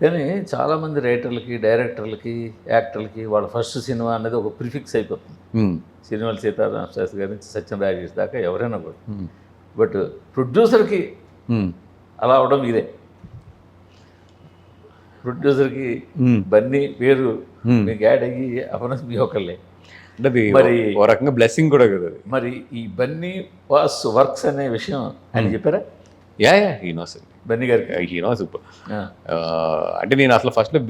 కానీ చాలామంది రైటర్లకి, డైరెక్టర్లకి, యాక్టర్లకి వాళ్ళ ఫస్ట్ సినిమా అనేది ఒక ప్రిఫిక్స్ అయిపోతుంది. సినిమాలు సీతారామ శాస్త్రి గారి నుంచి సత్యం రాజేష్ దాకా ఎవరైనా కూడా. బట్ ప్రొడ్యూసర్కి అలా అవడం ఇదే. ప్రొడ్యూసర్కి బన్నీ పేరు మీకు యాడ్ అయ్యి అవనస్ మీ ఒకళ్ళే. అంటే అది మరి ఓ రకంగా బ్లెస్సింగ్ కూడా కదా అది. మరి ఈ బన్నీ వాస్ వర్క్స్ అనే విషయం ఆయన చెప్పారా యా హీ నోస్ బన్నీ గారికి? He knows. అంటే నేను అసలు ఫస్ట్లో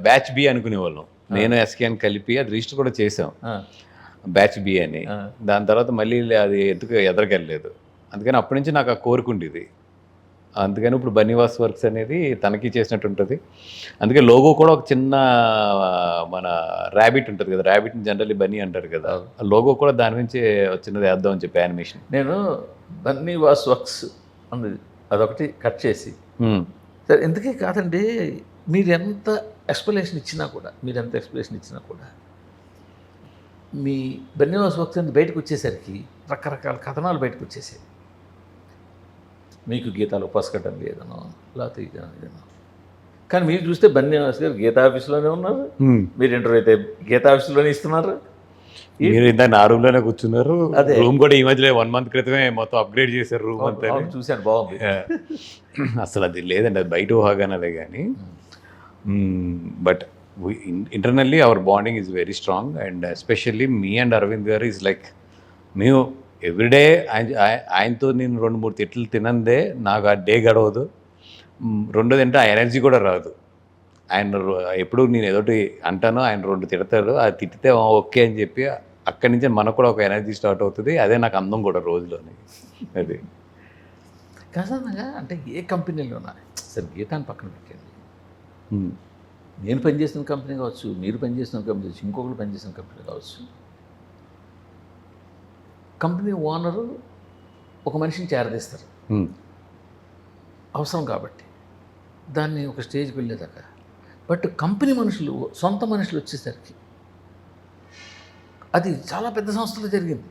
బ్యాచ్ బి అనుకునేవాళ్ళం. నేను ఎస్కే అని కలిపి అది రిజిస్టర్ కూడా చేసాం, బ్యాచ్ బి అని. దాని తర్వాత మళ్ళీ అది ఎందుకు ఎదరకెళ్ళలేదు. అందుకని అప్పటి నుంచి నాకు ఆ కోరుకుండేది. అందుకని ఇప్పుడు బన్నీవాస్ వర్క్స్ అనేది తనకి చేసినట్టు ఉంటుంది. అందుకే లోగో కూడా ఒక చిన్న మన ర్యాబిట్ ఉంటుంది కదా, ర్యాబిట్ని జనరల్లీ బన్నీ అంటారు కదా, ఆ లోగో కూడా దాని నుంచి చిన్నది వేద్దాం అని చెప్పి యానిమేషన్. నేను బన్నీవాస్ వర్క్స్ అన్నది అదొకటి కట్ చేసి, సరే ఎందుకే కాదండి, మీరు ఎంత ఎక్స్ప్లెనేషన్ ఇచ్చినా కూడా మీ బన్నీవాస్ వర్క్స్ అనేది బయటకు వచ్చేసరికి రకరకాల కథనాలు బయటకు వచ్చేసాయి. మీకు గీతాలు పసకటం లేదనో, లేకపోతే ఇదనో. కానీ మీరు చూస్తే బన్నీవాస్ గారు గీతా ఆఫీస్లోనే ఉన్నారు. మీరు ఇంటర్వ్యూ అయితే గీతా ఆఫీస్లోనే ఇస్తున్నారు. మీరు ఇంత నా రూమ్లోనే కూర్చున్నారు. అదే రూమ్ కూడా ఈ మధ్యలో 1 month క్రితమే మొత్తం అప్గ్రేడ్ చేశారు రూమ్ అంతా. చూశాను, బాగుంది. అసలు అది లేదండి, అది బయట ఊహాగానదే కానీ. But internally our bonding is very strong. And especially me and Arvind garu is like, మేము ఎవ్రీడే ఆయనతో నేను 2-3 తిట్లు తినందే నాకు ఆ డే గడవదు. రెండోది అంటే ఆ ఎనర్జీ కూడా రాదు. ఆయన ఎప్పుడు నేను ఏదోటి అంటానో ఆయన 2 తిడతాడు, అది తిట్టితే ఓకే అని చెప్పి అక్కడి నుంచి మనకు కూడా ఒక ఎనర్జీ స్టార్ట్ అవుతుంది. అదే నాకు అందం కూడా రోజులోని. అది కారణంగా అంటే ఏ కంపెనీలోనా సరే గీతాన్ని పక్కన పెట్టండి, నేను పనిచేసిన కంపెనీ కావచ్చు, మీరు పనిచేసిన కంపెనీ కావచ్చు, ఇంకొకరు పనిచేసిన కంపెనీ కావచ్చు, కంపెనీ ఓనరు ఒక మనిషిని చేరదీస్తారు అవసరం కాబట్టి, దాన్ని ఒక స్టేజ్కి వెళ్ళేదాకా. బట్ కంపెనీ మనుషులు, సొంత మనుషులు వచ్చేసరికి అది చాలా పెద్ద సంస్థలో జరిగింది.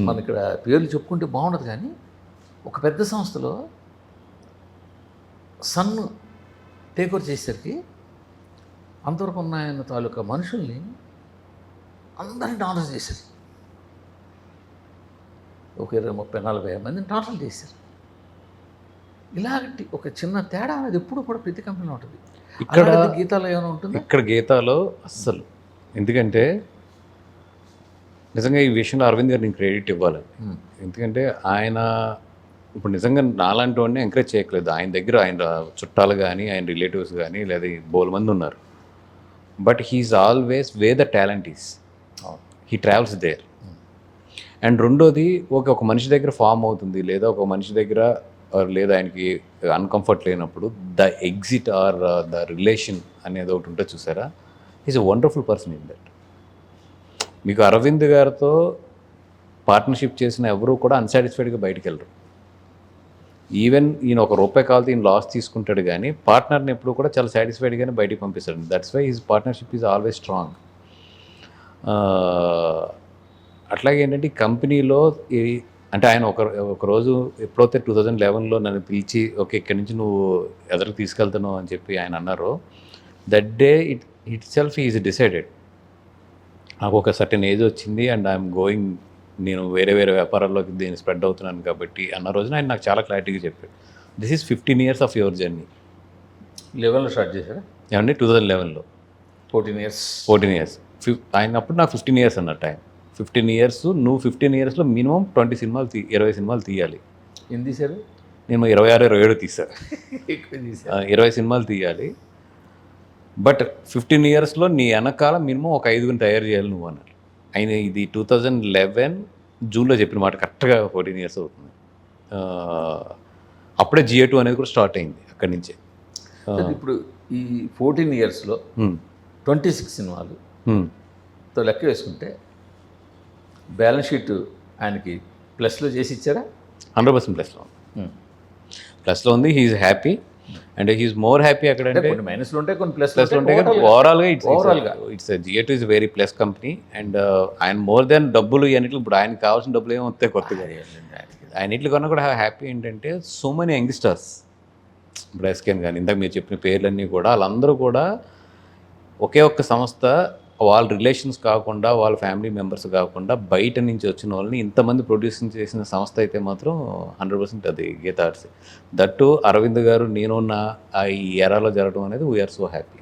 మన ఇక్కడ పేర్లు చెప్పుకుంటే బాగుండదు కానీ ఒక పెద్ద సంస్థలో సన్ టేక్ ఓవర్ చేసేసరికి అంతవరకు ఉన్న ఆయన తాలూకా మనుషుల్ని అందరినీ టార్చర్ చేశారు. ఒక 20-30-40 మందిని టార్చర్ చేశారు. ఇలాంటి ఒక చిన్న తేడా అనేది ఎప్పుడు కూడా ప్రతి కంపెనీలో ఉంటుంది. ఇక్కడ గీతాలో ఏమైనా ఉంటుంది? ఇక్కడ గీతాలో అస్సలు. ఎందుకంటే నిజంగా ఈ విషయంలో అరవింద్ గారు నేను క్రెడిట్ ఇవ్వాలి. ఎందుకంటే ఆయన ఇప్పుడు నిజంగా నాలాంటి వాడిని ఎంకరేజ్ చేయట్లేదు. ఆయన దగ్గర ఆయన చుట్టాలు కానీ, ఆయన రిలేటివ్స్ కానీ, లేదా బోల్ మంది ఉన్నారు. But he's always where the talent is, he travels there. And రెండోది ఒక మనిషి దగ్గర ఫామ్ అవుతుంది, లేదా ఒక మనిషి దగ్గర లేదా ఆయనకి అన్కంఫర్ట్ లేనప్పుడు the exit or the relation అనేది ఒకటి ఉంటుంది చూసారా, is a wonderful person in that. మీకు అరవింద్ గారితో పార్ట్నర్షిప్ చేసిన ఎవరు కూడా అన్సాటిస్ఫైడ్గా బయటికి వెళ్ళరు. ఈవెన్ ఈయన ₹1 కావాలితే ఈయన లాస్ తీసుకుంటాడు కానీ పార్ట్నర్ని ఎప్పుడు కూడా చాలా సాటిస్ఫైడ్గానే బయటికి పంపిస్తాడు. That's why his partnership is always strong. అట్లాగే ఏంటంటే ఈ కంపెనీలో అంటే ఆయన ఒక రోజు ఎప్పుడైతే 2011లో నన్ను పిలిచి ఓకే ఇక్కడి నుంచి నువ్వు ఎదరికి తీసుకెళ్తున్నావు అని చెప్పి ఆయన అన్నారు, that day it self is decided నాకు ఒక సర్టెన్ ఏజ్ వచ్చింది అండ్ ఐఎమ్ గోయింగ్, నేను వేరే వ్యాపారాల్లోకి దీన్ని స్ప్రెడ్ అవుతున్నాను కాబట్టి అన్న రోజున ఆయన నాకు చాలా క్లారిటీగా చెప్పాడు, this is 15 years of your journey. 11లో స్టార్ట్ చేశారా? ఏమండి 2011లో 14 years. ఆయన అప్పుడు నాకు 15 years అన్నట్టు. ఆయన 15 years, నువ్వు 15 yearsలో మినిమం 20 సినిమాలు 20 సినిమాలు తీయాలి. ఏం తీశారు? నేను 26-27 తీసాను. 20 సినిమాలు తీయాలి. బట్ 15 yearsలో నీ వెనకాల మినిమం ఒక 5గురిని తయారు చేయాలి నువ్వు అన్నారు ఆయన. ఇది 2011 జూన్లో చెప్పిన మాట, కరెక్ట్గా 14 years అవుతుంది. అప్పుడే GA2 అనేది కూడా స్టార్ట్ అయింది అక్కడి నుంచే. ఇప్పుడు ఈ 14 yearsలో 26 సినిమాలుతో లెక్క వేసుకుంటే బ్యాలెన్స్ షీట్ ఆయనకి ప్లస్లో చేసి ఇచ్చారా? 100% ప్లస్లో ఉంది. He's happy and he's more happy. అక్కడ కొన్ని మైనస్లు ఉంటాయి, కొన్ని ప్లస్లు ఉంటాయి. ఓవరాల్గా it's GA2 is very plus company. And ఆయన మోర్ దెన్ డబ్బులు అన్నిట్లు, ఇప్పుడు ఆయనకి కావాల్సిన డబ్బులు ఏమో వస్తాయి కొత్తగా. ఆయన ఇట్లు కన్నా కూడా హ్యాపీ ఏంటంటే సో మెనీ యంగ్స్టర్స్ ఇప్పుడు ఎస్కేన్ కానీ ఇందాక మీరు చెప్పిన పేర్లన్నీ కూడా వాళ్ళందరూ కూడా ఒకే ఒక్క సంస్థ, వాళ్ళ రిలేషన్స్ కాకుండా, వాళ్ళ ఫ్యామిలీ మెంబర్స్ కాకుండా బయట నుంచి వచ్చిన వాళ్ళని ఇంతమంది ప్రొడ్యూసింగ్ చేసిన సంస్థ అయితే మాత్రం 100% అది గీతా ఆర్ట్స్. దట్టు అరవింద్ గారు నేనున్న ఈ ఎరాలో జరగడం అనేది వీఆర్ సో హ్యాపీ.